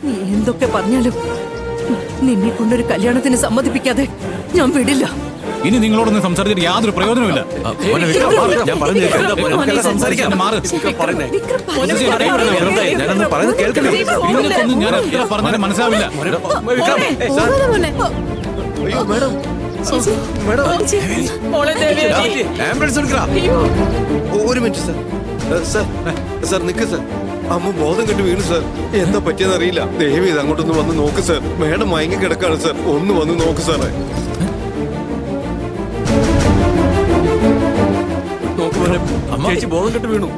നീ എന്തൊക്കെ പറഞ്ഞാലും നിന്നെ കൊണ്ടൊരു കല്യാണത്തിന് സമ്മതിപ്പിക്കാതെ ഞാൻ വിടില്ല. ഇനി നിങ്ങളോടൊന്നും സംസാരിച്ചിട്ട് യാതൊരു പ്രയോജനമില്ല. ഞാൻ പറഞ്ഞു സംസാരിക്കാം. നിങ്ങൾക്കൊന്നും ഞാൻ എത്ര പറഞ്ഞാലും മനസ്സിലാവില്ല. അയ്യോ മാഡം, ആംബുലൻസ് എടുക്കടാ. ഒരു മിനിറ്റ് സാർ. സാർ നിക്ക് സാർ. അമ്മ ബോധം കെട്ട് വീണു സാർ. എന്താ പറ്റിയെന്ന് അറിയില്ല. ദയവ് ഇത് അങ്ങോട്ടൊന്ന് വന്ന് നോക്ക് സാർ. മാഡം മയങ്ങി കിടക്കാണ് സാർ. ഒന്ന് വന്ന് നോക്ക് സാറേ. ചേച്ചി ബോധം കെട്ട് വീണു.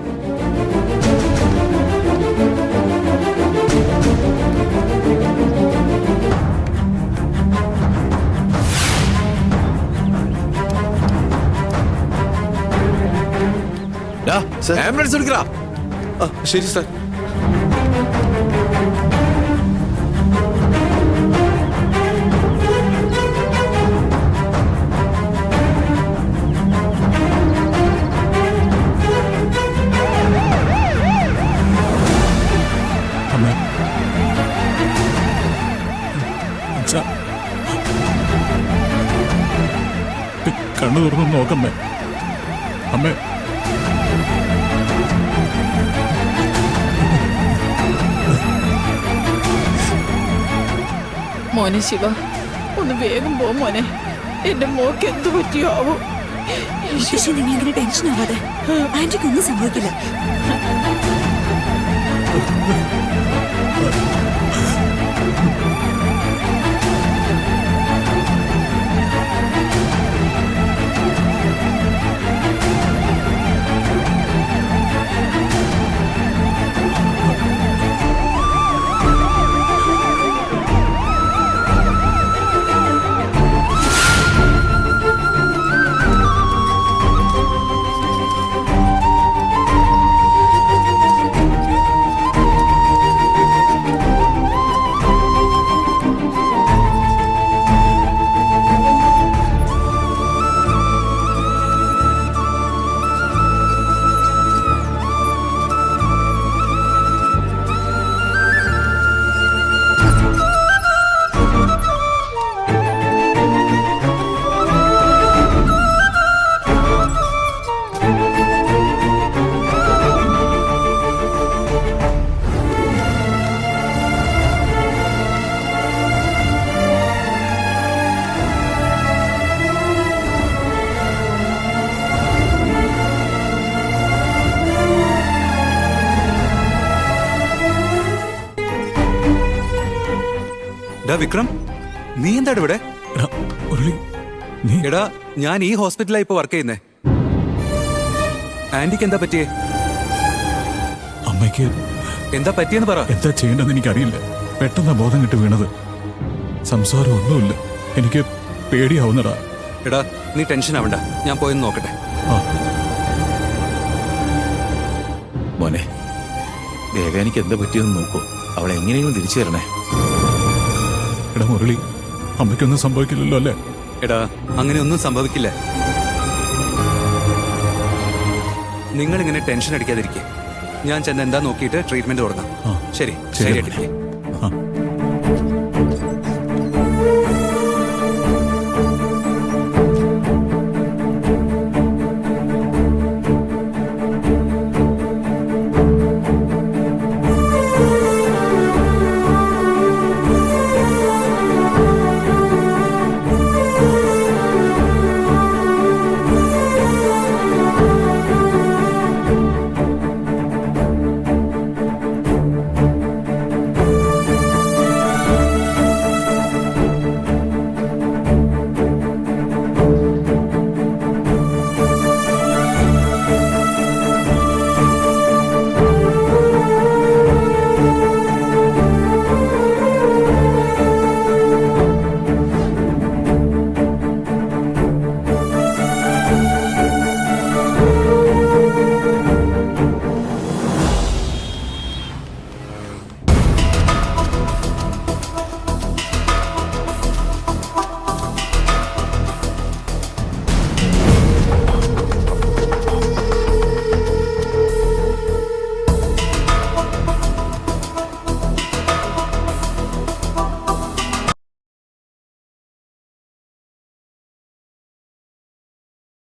ആംബുലൻസ് എടുക്കടാ. ശരി സാർ. കണ്ണു തുറന്നു നോക്കമ്മേ. അമ്മേ, മോനെ ശിവ, ഒന്ന് വേഗം പോ മോനെ. എന്റെ മോക്ക് എന്ത് പറ്റിയോ ആവോ. പക്ഷെ നിങ്ങൾ ഇങ്ങനെ ടെൻഷൻ ആവാതെ, ആന്റിക്ക് ഒന്നും സംഭവിക്കില്ല. വിക്രം, നീ എന്താണ് ഇവിടെ? എടാ, ഞാൻ ഈ ഹോസ്പിറ്റലായി ഇപ്പൊ വർക്ക് ചെയ്യുന്നേ. ആന്റിക്ക് എന്താ പറ്റിയേ? അമ്മയ്ക്ക് എന്താ പറ്റിയെന്ന് പറ. എന്താ ചെയ്യേണ്ടതെന്ന് എനിക്കറിയില്ല. പെട്ടെന്ന് ബോധം കിട്ടി വീണത്. സംസാരം ഒന്നുമില്ല. എനിക്ക് പേടിയാവുന്നടാ. എടാ, നീ ടെൻഷൻ ആവണ്ട. ഞാൻ പോയെന്ന് നോക്കട്ടെ. മോനെ, ദേവയാനിക്ക് എന്താ പറ്റിയെന്ന് നോക്കൂ. അവളെ എങ്ങനെയെങ്കിലും തിരിച്ചു തരണേ. എടാ മുരളി, അമ്മയ്ക്കൊന്നും സംഭവിക്കില്ലല്ലോ അല്ലേ? എടാ, അങ്ങനെ ഒന്നും സംഭവിക്കില്ല. നിങ്ങൾ ഇങ്ങനെ ടെൻഷൻ അടിക്കാതിരിക്കെ. ഞാൻ ചെന്ന് എന്താ നോക്കിയിട്ട് ട്രീറ്റ്മെന്റ് തുടങ്ങാം. ശരി, ശരി.